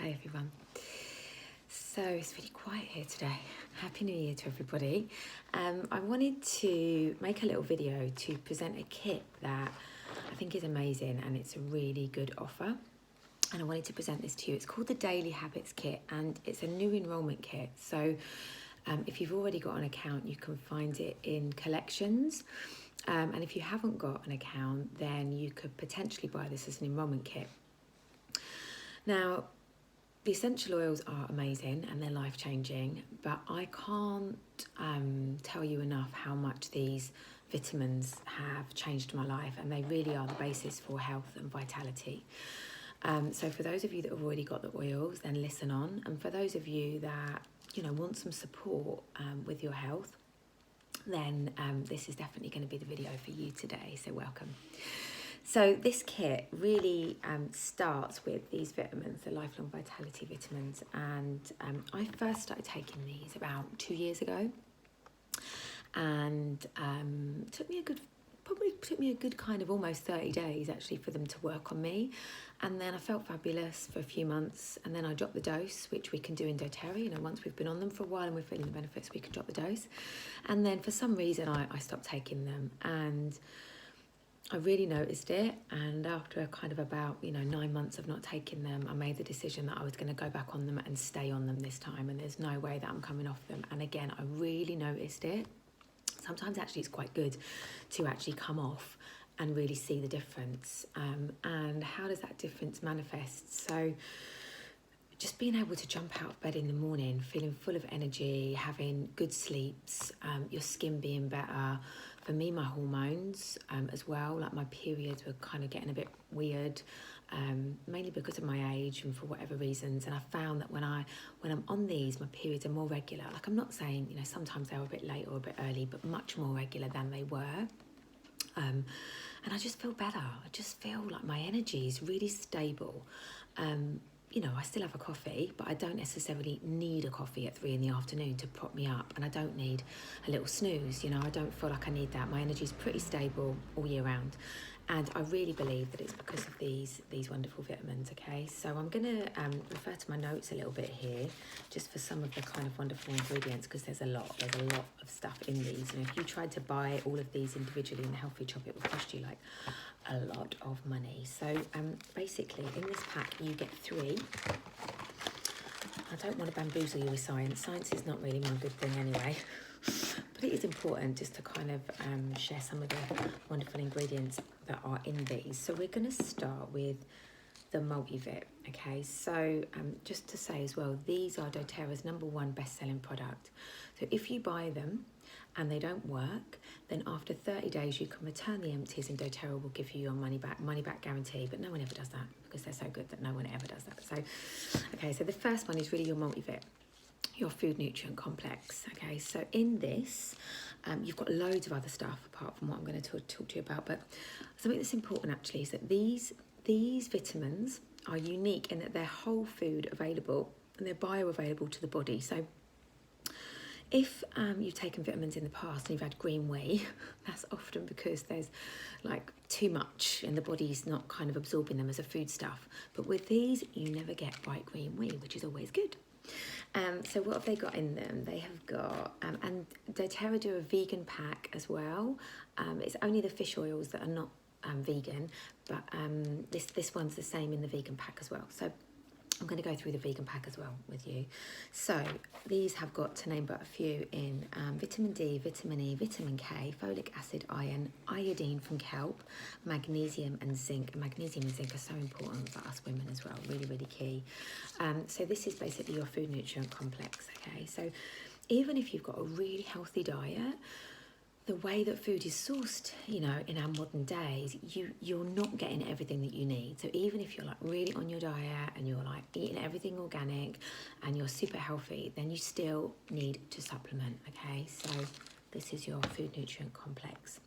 Hi everyone. So it's really quiet here today. Happy New Year to everybody. I wanted to make a little video to present a kit that I think is amazing and it's a really good offer. And I wanted to present this to you. It's called the Daily Habits Kit and it's a new enrolment kit. So if you've already got an account, you can find it in collections. And if you haven't got an account, then you could potentially buy this as an enrolment kit. Now, the essential oils are amazing and they're life-changing, but I can't tell you enough how much these vitamins have changed my life, and they really are the basis for health and vitality. So for those of you that have already got the oils, then listen on. And for those of you that, want some support with your health, then this is definitely going to be the video for you today, so welcome. So this kit really starts with these vitamins, the lifelong vitality vitamins, and I first started taking these about 2 years ago, and probably took me a good kind of almost 30 days actually for them to work on me. And then I felt fabulous for a few months, and then I dropped the dose, which we can do in Doterra. Once we've been on them for a while and we're feeling the benefits, we can drop the dose. And then for some reason I stopped taking them, and I really noticed it. And after kind of about 9 months of not taking them, I made the decision that I was going to go back on them and stay on them this time, and there's no way that I'm coming off them. And again, I really noticed it. Sometimes actually it's quite good to actually come off and really see the difference. And how does that difference manifest? So just being able to jump out of bed in the morning, feeling full of energy, having good sleeps, your skin being better. For me, my hormones as well, like my periods were kind of getting a bit weird, mainly because of my age and for whatever reasons. And I found that when I'm on these, my periods are more regular. Like, I'm not saying, sometimes they're a bit late or a bit early, but much more regular than they were. And I just feel better. I just feel like my energy is really stable. I still have a coffee, but I don't necessarily need a coffee at 3 in the afternoon to prop me up, and I don't need a little snooze. I don't feel like I need that. My energy is pretty stable all year round, and I really believe that it's because of these wonderful vitamins. Okay, so I'm going to refer to my notes a little bit here, just for some of the kind of wonderful ingredients, because there's a lot of stuff in these. If you tried to buy all of these individually in the health food shop, it would cost you like a lot of money. So basically in this pack you get 3. I don't want to bamboozle you with science. Science is not really my good thing anyway, but it is important just to kind of share some of the wonderful ingredients that are in these. So we're going to start with the multivit. Okay, so just to say as well, these are doTERRA's #1 best-selling product. So if you buy them and they don't work, then after 30 days you can return the empties, and doTERRA will give you your money back guarantee. But no one ever does that, because they're so good that no one ever does that. So okay, so the first one is really your multivit, your food nutrient complex. Okay, so in this you've got loads of other stuff apart from what I'm going to talk to you about, but something that's important actually is that these vitamins are unique in that they're whole food available and they're bioavailable to the body. So if you've taken vitamins in the past and you've had green whey, that's often because there's like too much and the body's not kind of absorbing them as a foodstuff. But with these, you never get bright green whey, which is always good. So what have they got in them? They have got, and doTERRA do a vegan pack as well. It's only the fish oils that are not vegan, but this one's the same in the vegan pack as well. So I'm going to go through the vegan pack as well with you. So these have got, to name but a few, in vitamin D, vitamin E, vitamin K, folic acid, iron, iodine from kelp, magnesium and zinc. And magnesium and zinc are so important for us women as well, really, really key. So this is basically your food nutrient complex, okay? So even if you've got a really healthy diet, the way that food is sourced, in our modern days, you're not getting everything that you need. So even if you're like really on your diet and you're like eating everything organic and you're super healthy, then you still need to supplement, okay? So this is your food nutrient complex.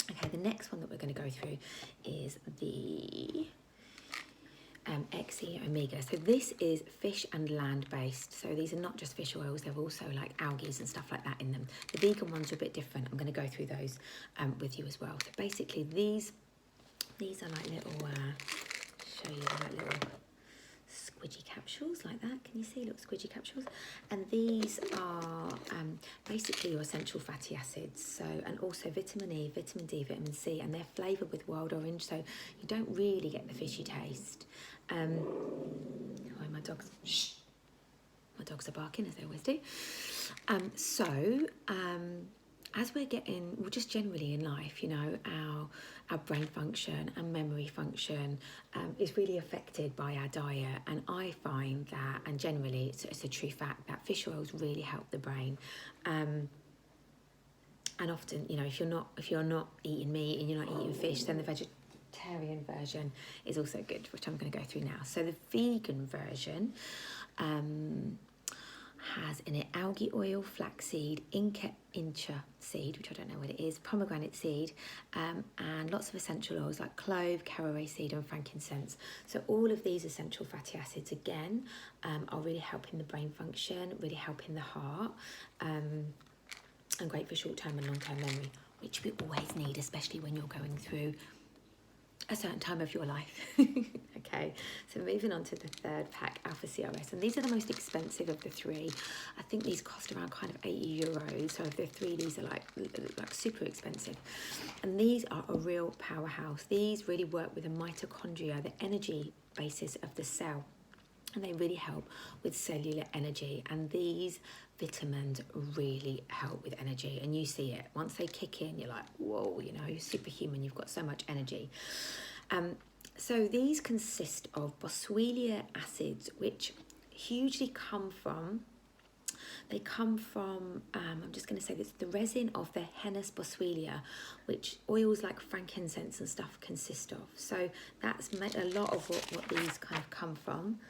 Okay, the next one that we're going to go through is the XE Omega. So this is fish and land based. So these are not just fish oils, they're also like algae and stuff like that in them. The vegan ones are a bit different. I'm going to go through those with you as well. So basically these are like little, show you like little squidgy capsules like that. Can you see little squidgy capsules? And these are basically your essential fatty acids. So, and also vitamin E, vitamin D, vitamin C, and they're flavoured with wild orange, so you don't really get the fishy taste. Oh, my dogs, shh. My dogs are barking as they always do. As we're getting, well, just generally in life, you know, our brain function and memory function is really affected by our diet. And I find that, and generally it's a true fact, that fish oils really help the brain. And often, you know, if you're not eating meat and you're not eating fish, then the vegetarian version is also good, which I'm going to go through now. So the vegan version has in it algae oil, flaxseed, incha seed, which I don't know what it is, pomegranate seed, and lots of essential oils like clove, caraway seed and frankincense. So all of these essential fatty acids, again, are really helping the brain function, really helping the heart, and great for short-term and long-term memory, which we always need, especially when you're going through a certain time of your life. Okay, so moving on to the third pack, Alpha CRS, and these are the most expensive of the three. I think these cost around kind of €80. So of the three, these are like super expensive, and these are a real powerhouse. These really work with the mitochondria, the energy basis of the cell, and they really help with cellular energy. And these vitamins really help with energy, and you see it once they kick in. You're like, whoa, you know, you're superhuman, you've got so much energy. So these consist of boswellia acids, which hugely come from, I'm just going to say this, the resin of the Hennes boswellia, which oils like frankincense and stuff consist of. So that's a lot of what these kind of come from.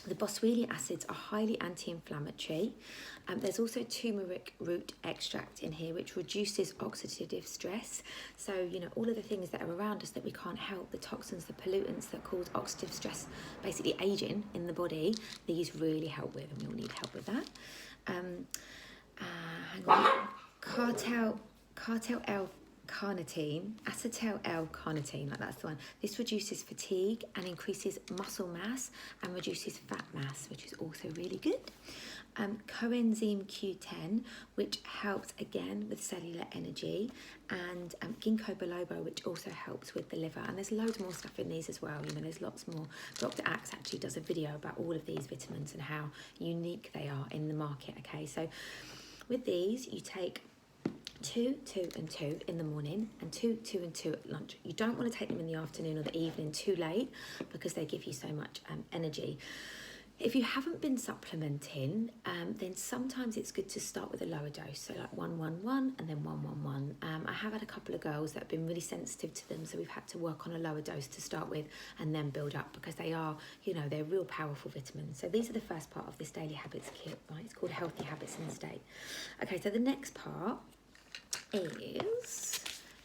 The boswellia acids are highly anti-inflammatory. There's also turmeric root extract in here, which reduces oxidative stress. So, you know, all of the things that are around us that we can't help, the toxins, the pollutants that cause oxidative stress, basically aging in the body, these really help with, and we all need help with that. Hang on. Cartel L-carnitine, acetyl L-carnitine, like that's the one. This reduces fatigue and increases muscle mass and reduces fat mass, which is also really good. Coenzyme Q10, which helps again with cellular energy, and ginkgo biloba, which also helps with the liver. And there's loads more stuff in these as well. You know, there's lots more. Dr. Axe actually does a video about all of these vitamins and how unique they are in the market. Okay, so with these, you take 2, 2 and 2 in the morning, and 2, 2 and 2 at lunch. You don't want to take them in the afternoon or the evening too late, because they give you so much energy. If you haven't been supplementing, then sometimes it's good to start with a lower dose, so like 1, 1, 1 and then 1, 1, 1. I have had a couple of girls that have been really sensitive to them, so we've had to work on a lower dose to start with and then build up, because they are, you know, they're real powerful vitamins. So these are the first part of this daily habits kit, right? It's called Healthy Habits in State. Okay, so the next part is,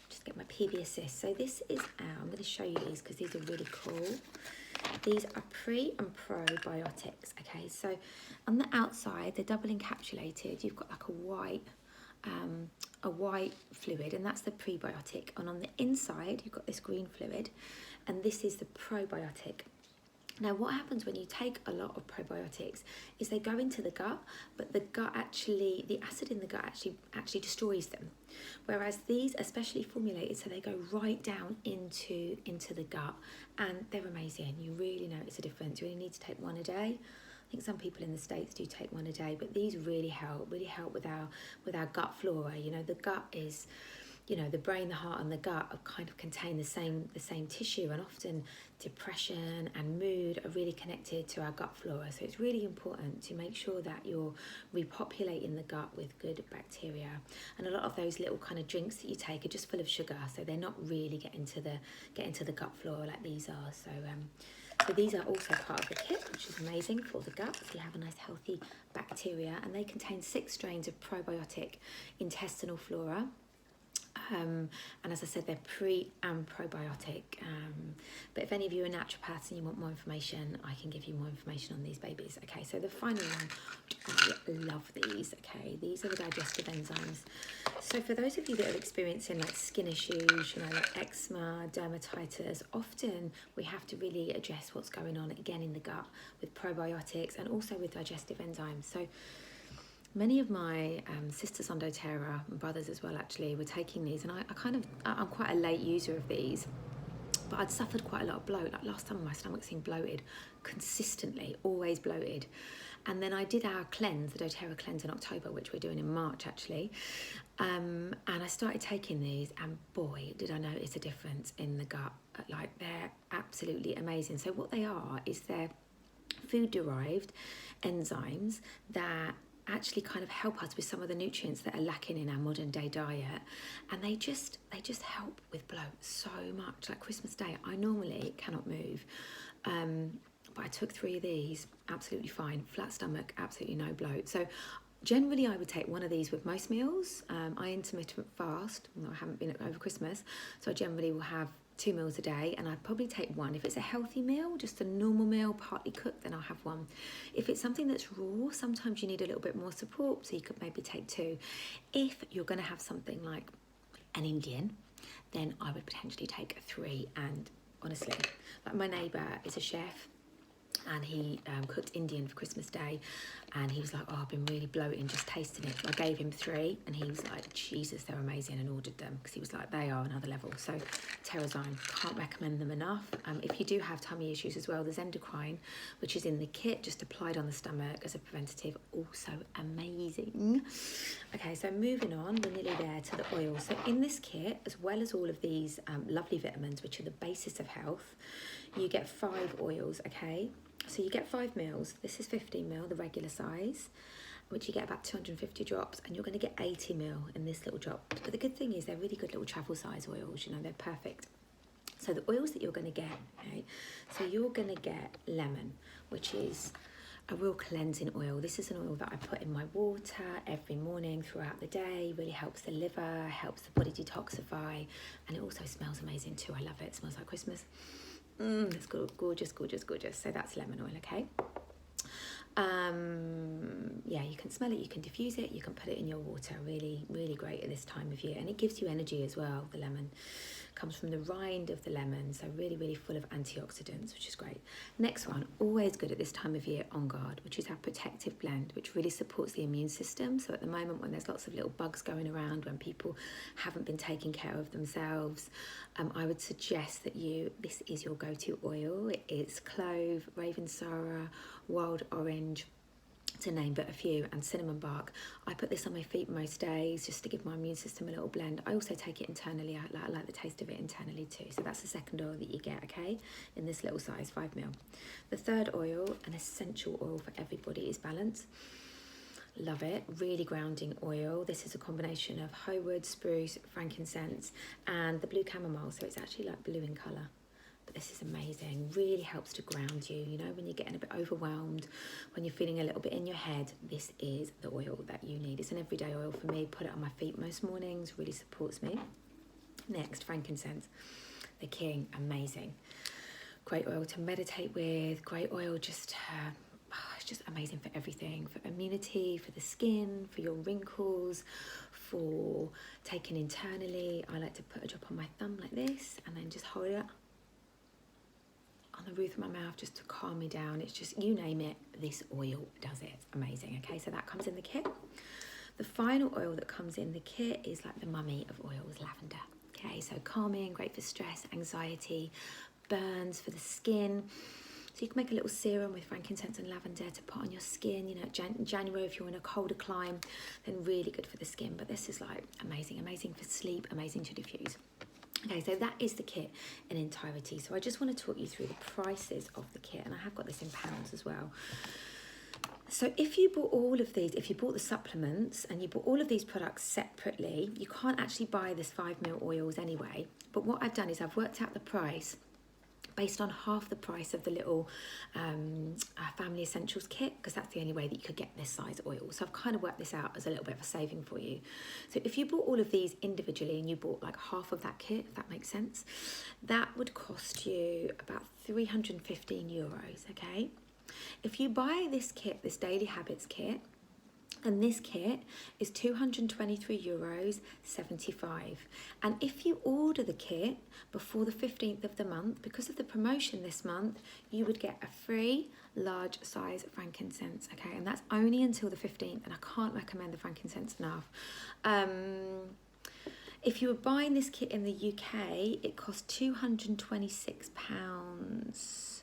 just get my PB Assist. So this is I'm going to show you these because these are really cool. These are pre and probiotics. Okay, so on the outside they're double encapsulated. You've got like a white fluid, and that's the prebiotic, and on the inside you've got this green fluid, and this is the probiotic. Now, what happens when you take a lot of probiotics is they go into the gut, but the acid in the gut actually destroys them. Whereas these are specially formulated, so they go right down into the gut, and they're amazing. You really notice a difference. You really need to take one a day. I think some people in the States do take one a day, but these really help with our gut flora. You know, the gut is, you know, the brain, the heart and the gut kind of contain the same tissue, and often depression and mood are really connected to our gut flora. So it's really important to make sure that you're repopulating the gut with good bacteria. And a lot of those little kind of drinks that you take are just full of sugar, so they're not really getting to the gut flora like these are. So these are also part of the kit, which is amazing for the gut, so you have a nice healthy bacteria. And they contain 6 strains of probiotic intestinal flora. And as I said, they're pre and probiotic. But if any of you are naturopaths and you want more information, I can give you more information on these babies. Okay, so the final one, I love these. Okay, these are the digestive enzymes. So for those of you that are experiencing like skin issues, you know, like eczema, dermatitis, often we have to really address what's going on again in the gut with probiotics and also with digestive enzymes. So many of my sisters on Doterra, and brothers as well actually, were taking these, and I'm quite a late user of these, but I'd suffered quite a lot of bloat. Like last time my stomach seemed bloated consistently, always bloated. And then I did our cleanse, the Doterra cleanse in October, which we're doing in March actually. And I started taking these, and boy, did I notice a difference in the gut. Like, they're absolutely amazing. So what they are is they're food-derived enzymes that actually kind of help us with some of the nutrients that are lacking in our modern day diet, and they just help with bloat so much. Like Christmas Day, I normally cannot move, but I took 3 of these, absolutely fine, flat stomach, absolutely no bloat. So generally I would take one of these with most meals. I intermittent fast, I haven't been over Christmas, so I generally will have 2 meals a day, and I'd probably take one. If it's a healthy meal, just a normal meal, partly cooked, then I'll have one. If it's something that's raw, sometimes you need a little bit more support, so you could maybe take 2. If you're going to have something like an Indian, then I would potentially take 3. And honestly, like my neighbour is a chef, and he cooked Indian for Christmas Day, and he was like, oh, I've been really bloating just tasting it. So I gave him 3, and he was like, Jesus, they're amazing, and ordered them, because he was like, they are another level. So Terrazyme, can't recommend them enough. If you do have tummy issues as well, there's endocrine, which is in the kit, just applied on the stomach as a preventative, also amazing. Okay, so moving on, we're nearly there to the oil. So in this kit, as well as all of these lovely vitamins, which are the basis of health, you get 5 oils, okay? So you get 5 mils. This is 15 mil, the regular size, which you get about 250 drops, and you're going to get 80 mil in this little drop. But the good thing is they're really good little travel size oils, you know, they're perfect. So the oils that you're going to get, okay, so you're going to get lemon, which is a real cleansing oil. This is an oil that I put in my water every morning throughout the day. Really helps the liver, helps the body detoxify, and it also smells amazing too. I love it. It smells like Christmas. It's gorgeous, gorgeous, gorgeous. So that's lemon oil, okay? Yeah, you can smell it, you can diffuse it, you can put it in your water. Really, really great at this time of year. And it gives you energy as well. The lemon comes from the rind of the lemon, so really, really full of antioxidants, which is great. Next one, always good at this time of year, On Guard, which is our protective blend, which really supports the immune system. So at the moment, when there's lots of little bugs going around, when people haven't been taking care of themselves, I would suggest that this is your go-to oil. It's clove, raven sorrel, wild orange, to name but a few, and cinnamon bark. I put this on my feet most days just to give my immune system a little blend. I also take it internally. I like the taste of it internally too. So that's the second oil that you get, okay, in this little size, 5 mil. The third oil, an essential oil for everybody, is Balance. Love it. Really grounding oil. This is a combination of hoewood, spruce, frankincense, and the blue chamomile, so it's actually like blue in colour. But this is amazing. Really helps to ground you, you know, when you're getting a bit overwhelmed, when you're feeling a little bit in your head. This is the oil that you need. It's an everyday oil for me. Put it on my feet most mornings. Really supports me. Next, frankincense, the king. Amazing. Great oil to meditate with. Great oil just it's just amazing for everything, for immunity, for the skin, for your wrinkles, for taking internally. I like to put a drop on my thumb like this, and then just hold it on the roof of my mouth just to calm me down. It's just, you name it, this oil does it. It's amazing. Okay, so that comes in the kit. The final oil that comes in the kit is like the mummy of oils, lavender. Okay, so calming, great for stress, anxiety, burns, for the skin. So you can make a little serum with frankincense and lavender to put on your skin, you know, in January if you're in a colder climate, then really good for the skin. But this is like amazing, amazing for sleep, amazing to diffuse. Okay, so that is the kit in entirety. So I just want to talk you through the prices of the kit, and I have got this in pounds as well. So if you bought all of these, if you bought the supplements and you bought all of these products separately, you can't actually buy this 5 ml oils anyway. But what I've done is I've worked out the price based on half the price of the little family essentials kit, because that's the only way that you could get this size oil. So I've kind of worked this out as a little bit of a saving for you. So if you bought all of these individually and you bought like half of that kit, if that makes sense, that would cost you about 315 euros, okay? If you buy this kit, this Daily Habits kit, and this kit is 223 euros 75. And if you order the kit before the 15th of the month, because of the promotion this month, you would get a free large size frankincense, okay? And that's only until the 15th, and I can't recommend the frankincense enough. If you were buying this kit in the UK, it cost £226.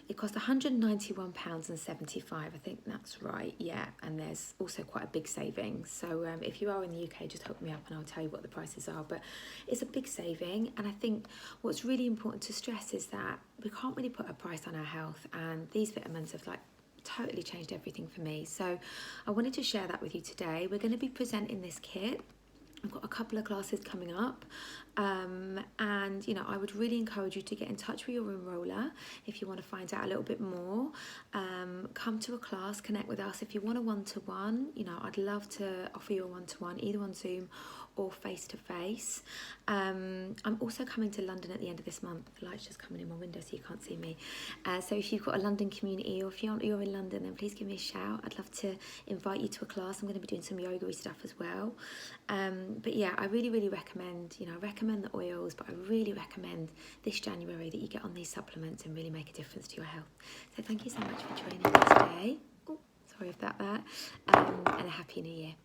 It cost £191.75, I think that's right, yeah, and there's also quite a big saving. So if you are in the UK, just hook me up and I'll tell you what the prices are, but it's a big saving. And I think what's really important to stress is that we can't really put a price on our health, and these vitamins have like totally changed everything for me. So I wanted to share that with you today. We're going to be presenting this kit. I've got a couple of classes coming up, and you know, I would really encourage you to get in touch with your enroller if you want to find out a little bit more. Come to a class, connect with us. If you want a one-to-one, you know, I'd love to offer you a one-to-one, either on Zoom or face-to-face. I'm also coming to London at the end of this month. The light's just coming in my window so you can't see me. So if you've got a London community, or if you're in London, then please give me a shout. I'd love to invite you to a class. I'm going to be doing some yoga-y stuff as well. But yeah, I really recommend, you know, I recommend the oils, but I really recommend this January that you get on these supplements and really make a difference to your health. So thank you so much for joining me today. Oh, sorry about that. And a happy new year.